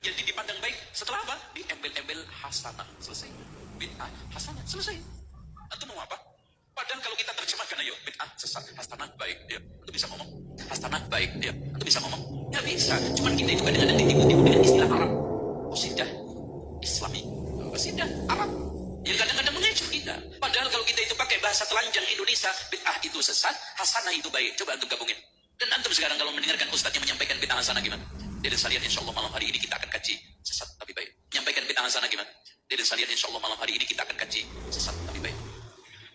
Jadi dipandang baik setelah apa? Diembel-embel hasanah. Selesai. Bid'ah hasanah. Selesai. Antum mau apa? Padahal kalau kita terjemahkan, ayo, bid'ah sesat, hasanah baik. Ya, antum bisa ngomong. Hasanah baik. Ya, antum bisa ngomong. Nggak bisa. Cuman kita itu kadang-kadang ditipu-tipu dengan istilah Arab. Qasidah Islami. Qasidah Arab. Yang kadang-kadang mengecoh kita. Padahal kalau kita itu pakai bahasa telanjang Indonesia, bid'ah itu sesat, hasanah itu baik. Coba antum gabungin. Dan antum sekarang kalau mendengarkan ustadznya menyampaikan bid'ah hasanah gimana? Jadi sekalian insya Allah malam hari ini kita akan kaji sesat tapi baik. Menyampaikan bid'ah hasanah gimana? Jadi sekalian insya Allah malam hari ini kita akan kaji sesat tapi baik.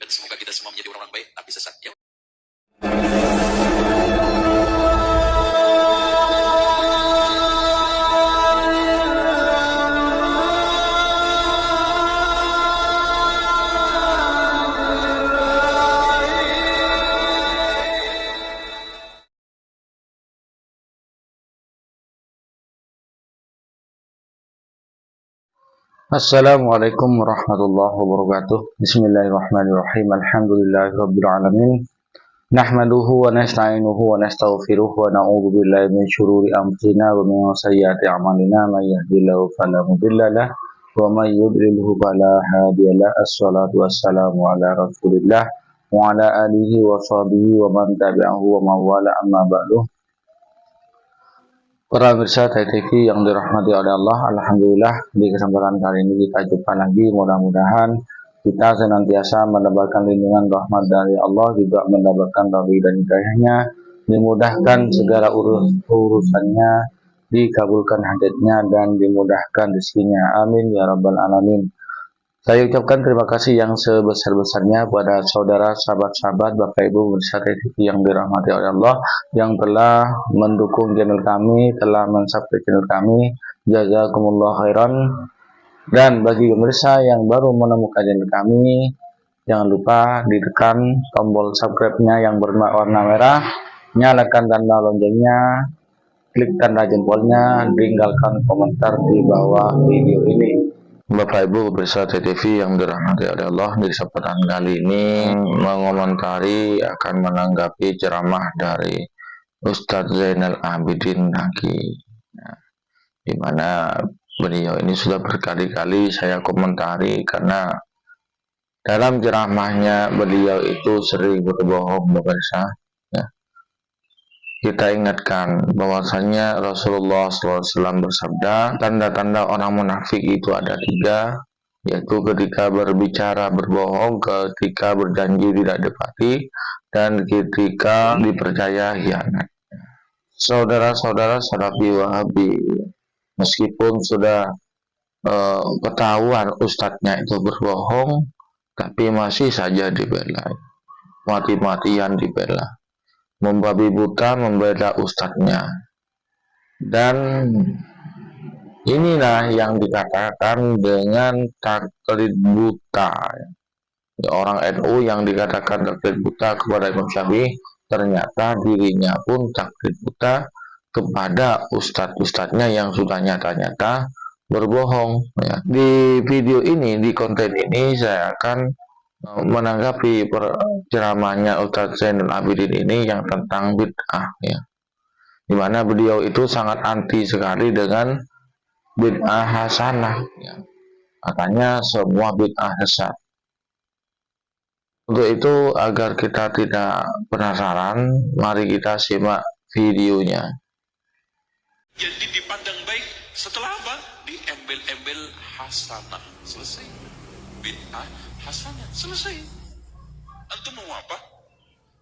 Dan semoga kita semua menjadi orang-orang baik tapi sesat. Ya. Assalamualaikum warahmatullahi wabarakatuh. Bismillahirrahmanirrahim. Alhamdulillahirabbil alamin. Nahmaduhu wa nasta'inuhu wa nastaghfiruh wa na'udzu billahi min syururi anfusina wa min sayyiati a'malina may yahdihillahu fala mudilla lahu wa may yudlilhu fala hadiyalah. Assalatu wassalamu ala Rasulillah wa ala alihi wa sahbihi wa man tabi'ahu wa mawala amma ba'du. Para pemirsa TV yang dirahmati oleh Allah, alhamdulillah di kesempatan kali ini kita jumpa lagi. Mudah-mudahan kita senantiasa mendapatkan lindungan rahmat dari Allah, juga mendapatkan taufik dan hidayahnya, dimudahkan segala urusannya, dikabulkan hajatnya dan dimudahkan rezekinya. Amin ya rabbal alamin. Saya ucapkan terima kasih yang sebesar-besarnya kepada saudara, sahabat-sahabat, Bapak Ibu pemirsa TV yang dirahmati oleh Allah, yang telah mendukung channel kami, telah mensubscribe channel kami. Jazakumullah khairan. Dan bagi pemirsa yang baru menemukan channel kami, jangan lupa ditekan tombol subscribe-nya yang berwarna merah, nyalakan tanda loncengnya, klik tanda jempolnya, tinggalkan komentar di bawah video ini. Bapak Ibu pemirsa TV yang dirahmati oleh Allah, di kesempatan kali ini mengomentari akan menanggapi ceramah dari Ustadz Zainal Abidin Naki, di mana beliau ini sudah berkali-kali saya komentari karena dalam ceramahnya beliau itu sering berbohong pemirsa. Kita ingatkan bahwasanya Rasulullah SAW bersabda, tanda-tanda orang munafik itu ada 3, yaitu ketika berbicara berbohong, ketika berjanji tidak ditepati, dan ketika dipercaya khianat. Saudara-saudara Salafi Wahabi, meskipun sudah ketahuan ustadznya itu berbohong, tapi masih saja dibela, mati-matian dibela, membabi buta membela ustadznya. Dan inilah yang dikatakan dengan taklid buta. Orang NU yang dikatakan taklid buta kepada Imam Syafi'i, ternyata dirinya pun taklid buta kepada ustadz-ustadznya yang sudah nyata-nyata berbohong. Di video ini, di konten ini, saya akan menanggapi ceramahnya Ustadz Zainal Abidin ini yang tentang bid'ah, di mana beliau itu sangat anti sekali dengan bid'ah hasanah, katanya semua bid'ah sesat. Untuk itu, agar kita tidak penasaran, mari kita simak videonya. Jadi dipandang baik setelah apa? Diembel-embel hasanah. Selesai. Bid'ah hasanah. Selesai. Antum mau apa?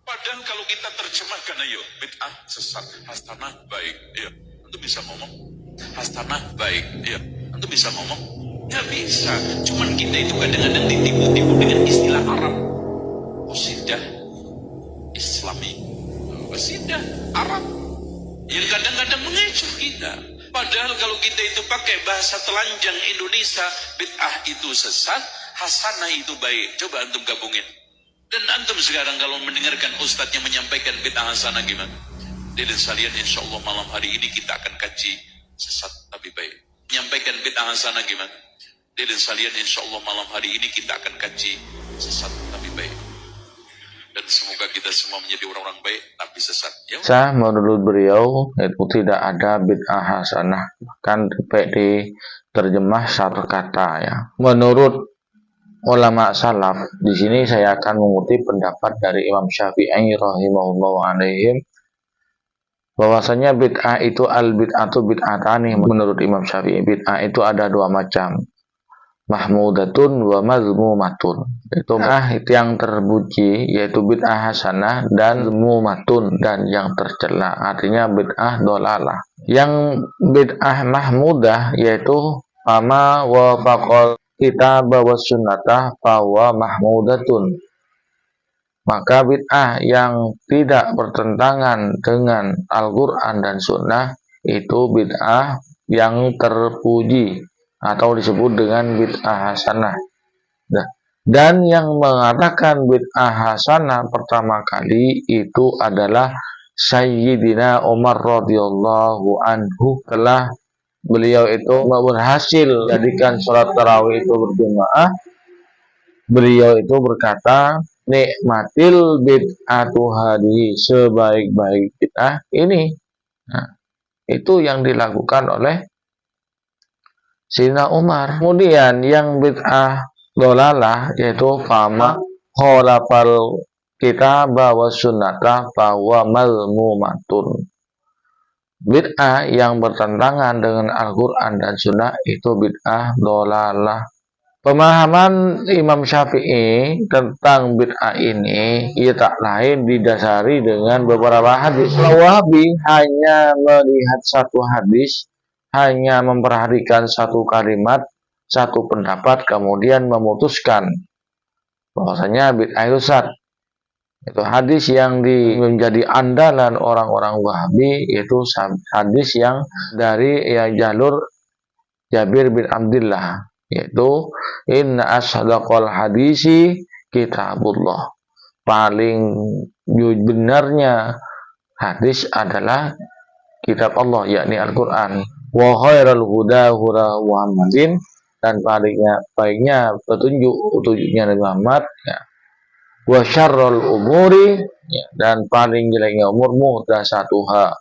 Padahal kalau kita terjemahkan, ayo, bid'ah sesat, hasanah baik. Ya, antum bisa ngomong. Hasanah baik. Ya, antum bisa ngomong. Nggak bisa. Cuman kita itu kadang-kadang ditipu-tipu dengan istilah Arab. Qasidah Islami. Qasidah Arab. Yang kadang-kadang mengecoh kita. Padahal kalau kita itu pakai bahasa telanjang Indonesia, bid'ah itu sesat, hasanah itu baik. Coba antum gabungin. Dan antum sekarang kalau mendengarkan ustadznya menyampaikan bid'ah hasanah gimana? Jadi sekalian insya Allah malam hari ini kita akan kaji sesat tapi baik. Menyampaikan bid'ah hasanah gimana? Jadi sekalian insya Allah malam hari ini kita akan kaji sesat tapi baik. Dan dan semoga kita semua menjadi orang-orang baik, nabi sesat. Ya. Menurut beliau itu tidak ada bid'ah hasanah, kan diterjemah satu kata ya. Menurut ulama salaf, di sini saya akan mengutip pendapat dari Imam Syafi'i rahimahullah alaihim, bahwasanya bid'ah itu al-bid'atu bid'atani. Menurut Imam Syafi'i, bid'ah itu ada dua macam, mahmudatun wa mazmumatun. Itu yang terpuji, yaitu bid'ah hasanah, dan mazmumatun, dan yang tercela, artinya bid'ah dolalah. Yang bid'ah mahmudah yaitu fama wa faqal kitab wa sunnatah fawa mahmudatun. Maka bid'ah yang tidak bertentangan dengan Al-Quran dan Sunnah itu bid'ah yang terpuji atau disebut dengan bid'ah hasanah. Dan yang mengatakan bid'ah hasanah pertama kali itu adalah Sayyidina Umar radhiyallahu anhu. Telah beliau itu berhasil jadikan sholat tarawih itu berjamaah, beliau itu berkata, nikmatil bid'atu hadi, sebaik-baik bid'ah ini. Nah, itu yang dilakukan oleh Sayyidina Umar. Kemudian yang bid'ah dolalah yaitu fama khalafal kitab wa sunnata fahuwa mazmumatun. Bid'ah yang bertentangan dengan Al-Quran dan Sunnah itu bid'ah dolalah. Pemahaman Imam Syafi'i tentang bid'ah ini ia tak lain didasari dengan beberapa hadis. Kalau Wahabi hanya melihat satu hadis, hanya memperhatikan satu kalimat, satu pendapat, kemudian memutuskan bahwasanya bid'ah itu sesat. Itu hadis yang menjadi andalan orang-orang Wahabi, yaitu hadis yang dari jalur Jabir bin Abdullah, yaitu inna asdaqal hadisi kitabullah. Paling benarnya hadis adalah kitab Allah, yakni Al-Quran. Wa khairal huda huda Muhammadin, dan palingnya baiknya petunjuknya Nabi Muhammad ya. Wa syarrul umuri ya, dan paling jeleknya umur muhdatsatuha,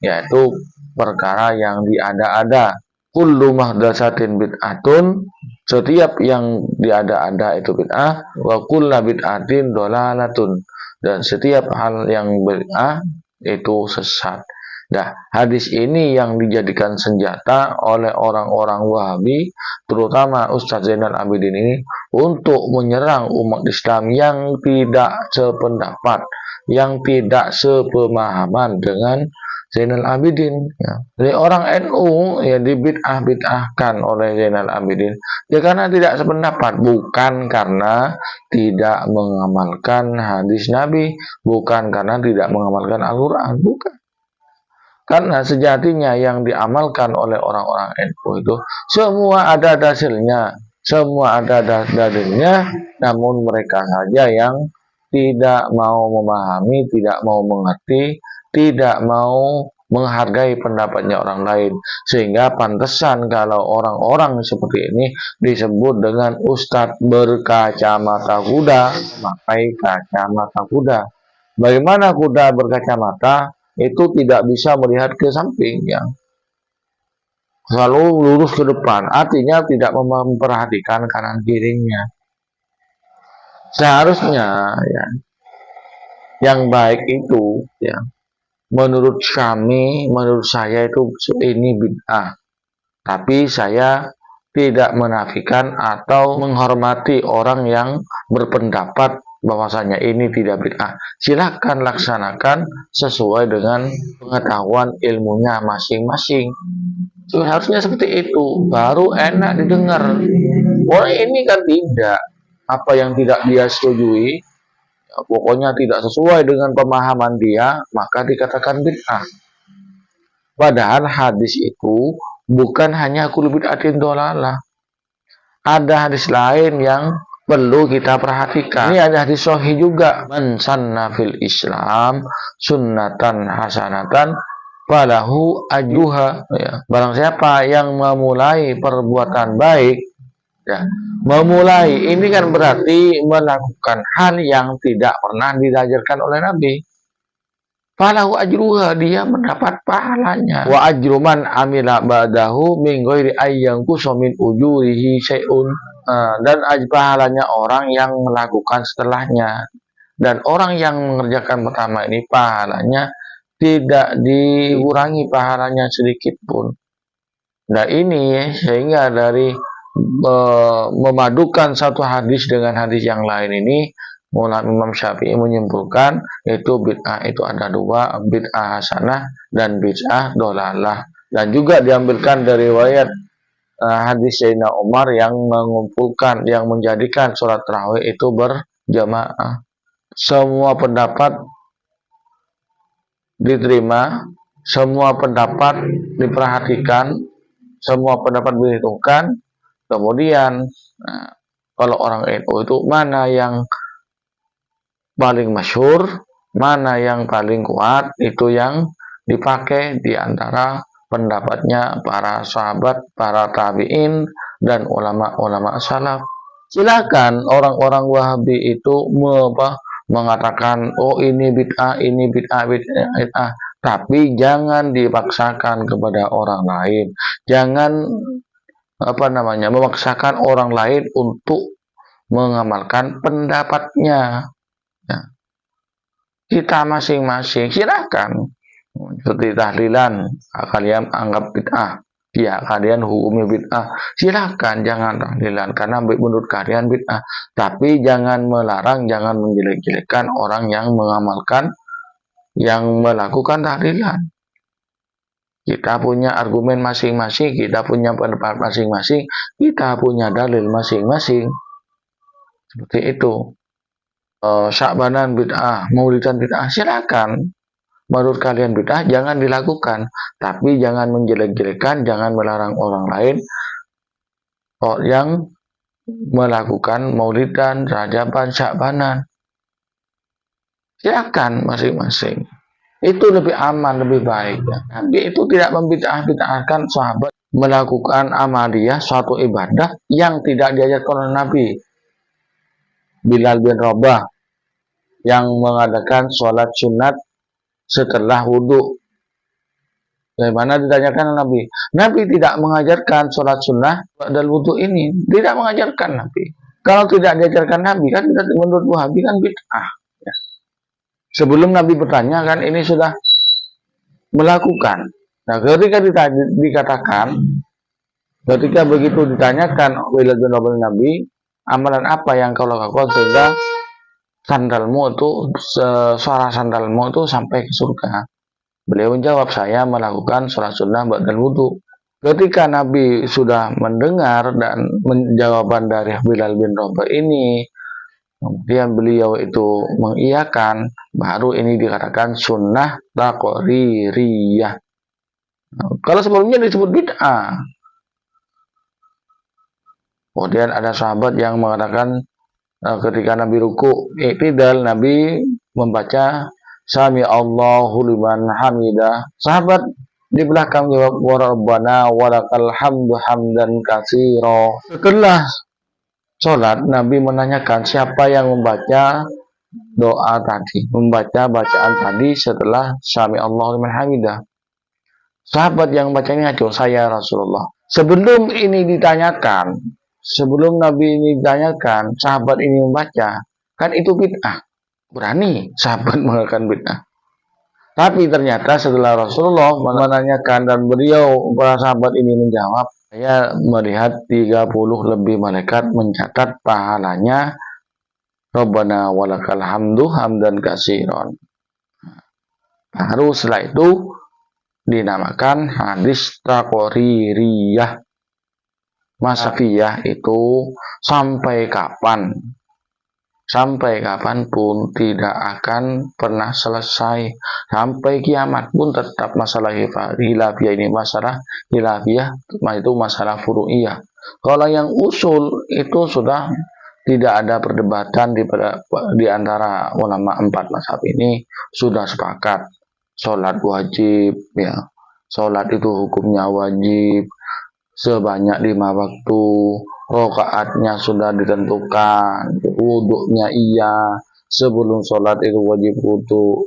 yaitu perkara yang diada-ada. Kullu muhdatsatin bid'atun, setiap yang diada-ada itu bid'ah. Wa kullu bid'atin dolalatun, dan setiap hal yang bid'ah itu sesat. Nah, hadis ini yang dijadikan senjata oleh orang-orang Wahabi, terutama Ustaz Zainal Abidin ini, untuk menyerang umat Islam yang tidak sependapat, yang tidak sepemahaman dengan Zainal Abidin. Ya. Jadi orang NU ya dibid'ah-bid'ahkan oleh Zainal Abidin ya karena tidak sependapat, bukan karena tidak mengamalkan hadis Nabi, bukan karena tidak mengamalkan Al-Quran, bukan. Karena sejatinya yang diamalkan oleh orang-orang NU itu semua ada hasilnya, semua ada dalilnya, namun mereka saja yang tidak mau memahami, tidak mau mengerti, tidak mau menghargai pendapatnya orang lain. Sehingga pantesan kalau orang-orang seperti ini disebut dengan ustadz berkacamata kuda, memakai kacamata kuda. Bagaimana kuda berkacamata? Itu tidak bisa melihat ke samping ya, selalu lurus ke depan, artinya tidak memperhatikan kanan kirinya. Seharusnya ya yang baik itu ya, menurut kami, menurut saya itu ini bid'ah, tapi saya tidak menafikan atau menghormati orang yang berpendapat bahwasanya ini tidak bid'ah. Silakan laksanakan sesuai dengan pengetahuan ilmunya masing-masing. Harusnya seperti itu, baru enak didengar. Orang ini kan tidak, apa yang tidak dia setujui, ya, pokoknya tidak sesuai dengan pemahaman dia, maka dikatakan bid'ah. Padahal hadis itu bukan hanya kullu bid'atin dolalah. Ada hadis lain yang perlu kita perhatikan. Ini ada hadis sahih juga. Man sanna fil Islam sunnatan hasanatan falahu ajruha. Ya. Barang siapa yang memulai perbuatan baik Ya. Memulai ini kan berarti melakukan hal yang tidak pernah diajarkan oleh Nabi. Falahu ajruha, dia mendapat pahalanya. Wa ajru man amila ba'dahu min ghairi ayyanqusa min ujurihi syai'un. Dan pahalanya orang yang melakukan setelahnya. Dan orang yang mengerjakan pertama ini pahalanya tidak dikurangi pahalanya sedikit pun. Nah ini sehingga dari memadukan satu hadis dengan hadis yang lain ini, Imam Syafi'i menyimpulkan itu bid'ah itu ada dua, bid'ah hasanah dan bid'ah dolalah. Dan juga diambilkan dari riwayat hadis Sayyidina Umar yang mengumpulkan, yang menjadikan sholat tarawih itu berjamaah. Semua pendapat diterima, semua pendapat diperhatikan, semua pendapat diperhitungkan. Kemudian kalau orang NU itu mana yang paling masyhur, mana yang paling kuat, itu yang dipakai di antara pendapatnya para sahabat, para tabi'in, dan ulama-ulama salaf. Silakan orang-orang Wahabi itu mengatakan, oh ini bid'ah, ini bid'ah, bid'ah. Tapi jangan dipaksakan kepada orang lain. Jangan memaksakan orang lain untuk mengamalkan pendapatnya. Ya. Kita masing-masing silakan. Seperti tahlilan, kalian anggap bid'ah, ya kalian hukumi bid'ah, silakan jangan tahlilan karena menurut kalian bid'ah. Tapi jangan melarang, jangan menjelek-jelekan orang yang mengamalkan, yang melakukan tahlilan. Kita punya argumen masing-masing, kita punya pendapat masing-masing, kita punya dalil masing-masing. Seperti itu. Sya'banan bid'ah, maulidan bid'ah, silakan. Menurut kalian bid'ah, jangan dilakukan. Tapi jangan menjelek-jelekan, jangan melarang orang lain yang melakukan maulidan, rajaban, sya'banan. Silakan masing-masing. Itu lebih aman, lebih baik. Nabi itu tidak membid'ah-bid'ahkan sahabat melakukan amaliyah, suatu ibadah yang tidak diajarkan oleh Nabi. Bilal bin Rabah yang mengadakan sholat sunat setelah wudhu. Bagaimana ditanyakan Nabi? Nabi tidak mengajarkan sholat sunnah dan wudhu ini. Tidak mengajarkan Nabi. Kalau tidak diajarkan Nabi, kan menurut Wahabi kan bid'ah. Sebelum Nabi bertanya kan ini sudah melakukan. Nah ketika dikatakan, ketika begitu ditanyakan Bilal bin Rabah Nabi, amalan apa yang kau lakukan sehingga sandalmu itu, suara sandalmu itu sampai ke surga? Beliau menjawab, saya melakukan sholat sunnah dan wudhu. Ketika Nabi sudah mendengar dan jawaban dari Bilal bin Rabah ini, kemudian beliau itu mengiyakan, baru ini dikatakan sunnah taqririyah. Kalau sebelumnya disebut bid'ah. Kemudian ada sahabat yang mengatakan ketika Nabi ruku, i'tidal, Nabi membaca Sami Allahu liman hamidah. Sahabat di belakang jawab, wa rabbana walakal hamdu hamdan katsira. Setelah sholat, Nabi menanyakan siapa yang membaca doa tadi, membaca bacaan tadi setelah Sami Allahu liman hamidah. Sahabat yang baca ini ngaco, saya Rasulullah. Sebelum ini ditanyakan, sebelum Nabi ini ditanyakan, sahabat ini membaca, kan itu bid'ah. Berani sahabat mengatakan bid'ah. Tapi ternyata setelah Rasulullah menanyakan dan beliau, para sahabat ini menjawab, saya melihat 30 lebih malaikat mencatat pahalanya Rabbana walakal hamdu hamdan katsiran. Baru setelah itu dinamakan hadis taqririyah. Masafiyah itu sampai kapan? Sampai kapanpun tidak akan pernah selesai. Sampai kiamat pun tetap masalah hilafiyah ini masalah hilafiyah, itu masalah furu'iyah. Kalau yang usul itu sudah tidak ada perdebatan di antara ulama 4 mazhab ini, sudah sepakat sholat wajib, ya. Sholat itu hukumnya wajib sebanyak 5 waktu. rokaatnya sudah ditentukan, wuduknya iya, sebelum sholat itu wajib wudhu,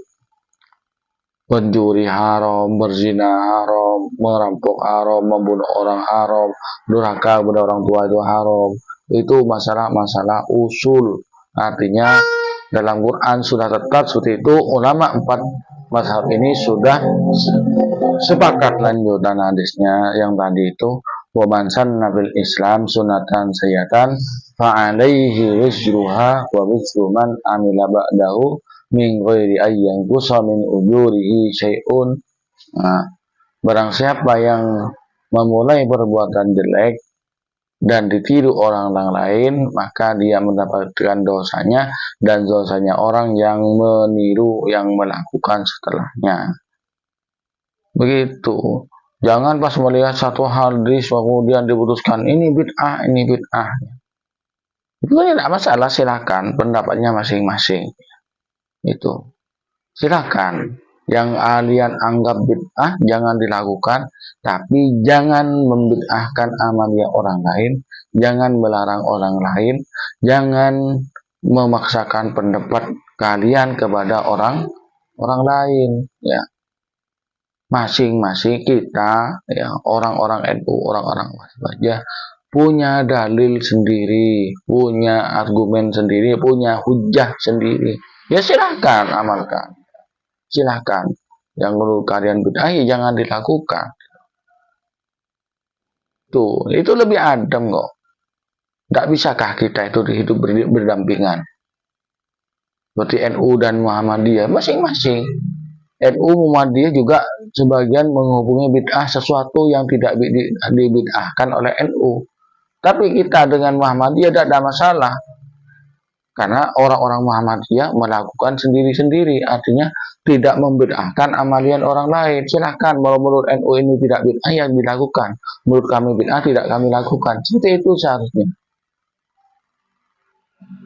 pencuri haram, berzina haram, merampok haram, membunuh orang haram, durhaka kepada orang tua itu haram. Itu masalah-masalah usul. Artinya dalam Quran sudah tetap seperti itu. Ulama 4 mazhab ini sudah sepakat lanjutan hadisnya yang tadi itu, wa man sanna fil Islam sunatan sayyatan fa alaihi wizruha wa wizru man amila ba'dahu min ghairi ayyan qusa min ujurihi syai'un. Nah, barang siapa yang memulai perbuatan jelek dan ditiru orang lain, maka dia mendapatkan dosanya dan dosanya orang yang meniru, yang melakukan setelahnya. Begitu. Jangan pas melihat satu hadis kemudian diputuskan ini bid'ah, ini bid'ah. Itu tidak masalah, silakan pendapatnya masing-masing. Itu silakan. Yang kalian anggap bid'ah jangan dilakukan, tapi jangan membid'ahkan amalia orang lain, jangan melarang orang lain, jangan memaksakan pendapat kalian kepada orang lain, ya. Masing-masing kita, ya, orang-orang NU, orang-orang Muhammadiyah punya dalil sendiri, punya argumen sendiri, punya hujah sendiri. Ya silakan amalkan. Silakan. Yang menurut kalian bid'ah ya jangan dilakukan. Tuh, itu lebih adem kok. Tidak bisakah kita itu hidup berdampingan? Seperti NU dan Muhammadiyah masing-masing. NU Muhammadiyah juga sebagian menghubungi bid'ah sesuatu yang tidak dibid'ahkan oleh NU. Tapi kita dengan Muhammadiyah tidak ada masalah. Karena orang-orang Muhammadiyah melakukan sendiri-sendiri, artinya tidak membid'ahkan amalian orang lain. Silahkan, menurut NU ini tidak bid'ah, yang dilakukan. Menurut kami bid'ah, tidak kami lakukan. Seperti itu seharusnya.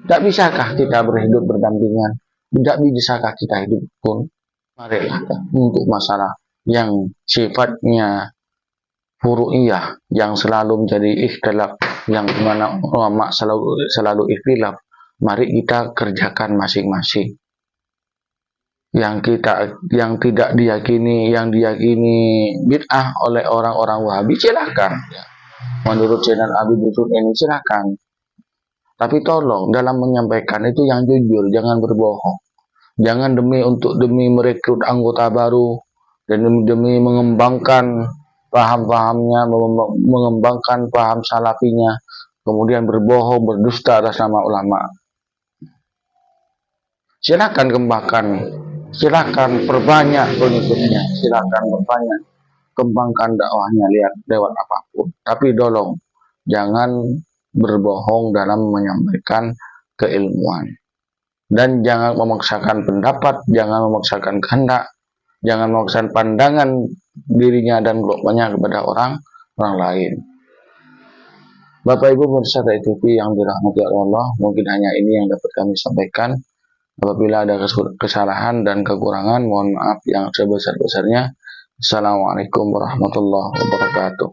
Tidak bisakah kita berhidup berdampingan? Tidak bisakah kita hidup pun? Marilah untuk masalah yang sifatnya furu'iyah, yang selalu menjadi ikhtilaf, yang mana ulama selalu ikhtilaf. Mari kita kerjakan masing-masing. Yang tidak diyakini, yang diyakini bid'ah oleh orang-orang Wahabi, silakan. Menurut channel Habib Rusun ini silakan. Tapi tolong dalam menyampaikan itu yang jujur, jangan berbohong. Jangan demi merekrut anggota baru dan demi mengembangkan paham-pahamnya, mengembangkan paham salafinya, kemudian berbohong, berdusta atas nama ulama. Silakan kembangkan, silakan perbanyak pengikutnya, silakan perbanyak, kembangkan dakwahnya lewat apapun. Tapi tolong jangan berbohong dalam menyampaikan keilmuan, dan jangan memaksakan pendapat, jangan memaksakan kehendak, jangan memaksakan pandangan dirinya dan kelompoknya kepada orang lain. Bapak Ibu pemirsa TV yang dirahmati Allah, mungkin hanya ini yang dapat kami sampaikan. Apabila ada kesalahan dan kekurangan, mohon maaf yang sebesar-besarnya. Assalamualaikum warahmatullahi wabarakatuh.